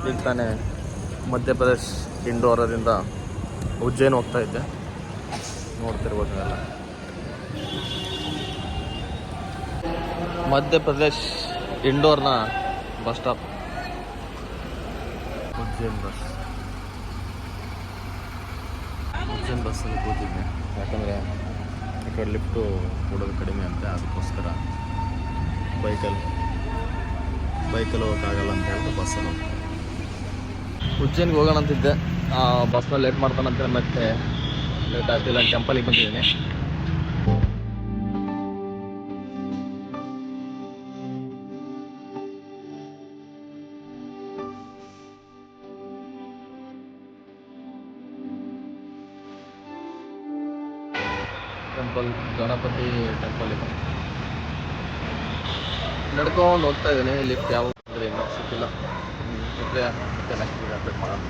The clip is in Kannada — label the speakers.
Speaker 1: ಈಗ ತಾನೇ ಮಧ್ಯಪ್ರದೇಶ್ ಇಂಡೋರದಿಂದ ಉಜ್ಜಯಿನ್ ಹೋಗ್ತಾ ಇದ್ದೆ, ನೋಡ್ತಿರ್ಬೋದು ಎಲ್ಲ. ಮಧ್ಯಪ್ರದೇಶ್ ಇಂಡೋರ್ನ ಬಸ್ ಸ್ಟಾಪ್, ಉಜ್ಜಯಿನ್ ಬಸ್ಸಲ್ಲಿ ಕೂತಿದ್ದೆ. ಯಾಕಂದರೆ ಈ ಕಡೆ ಲಿಫ್ಟು ಕೊಡೋದು ಕಡಿಮೆ ಅಂತೆ, ಅದಕ್ಕೋಸ್ಕರ ಬೈಕಲ್ಲಿ ಹೋಗೋಕ್ಕಾಗಲ್ಲ ಅಂತ ಹೇಳ್ಬಿಟ್ಟು ಬಸ್ಸಲ್ಲಿ ಹೋಗ್ತೀನಿ. ಉಜ್ಜಯಿನ್ಗೆ ಹೋಗೋಣ ಅಂತಿದ್ದೆ, ಬಸ್ನಲ್ಲಿ ಲೇಟ್ ಮಾಡ್ತಾನಂತೆ, ಮತ್ತೆ ಲೇಟ್ ಆಗ್ತಿಲ್ಲ. ಟೆಂಪಲಿಗೆ ಬಂದಿದ್ದೀನಿ. ಟೆಂಪಲ್, ಗಣಪತಿ ಟೆಂಪಲ್ ಇದೆ. ನಡ್ಕೊಂಡು ಹೋಗ್ತಾ ಇದ್ದೀನಿ. ಲಿಫ್ಟ್ ಯಾವಾಗ ಇನ್ನೂ ಸಿಕ್ಕಿಲ್ಲ. ಮತ್ತೆ ನೆಕ್ಸ್ಟ್ ಅಪ್ಡೇಟ್ ಮಾಡೋಣ.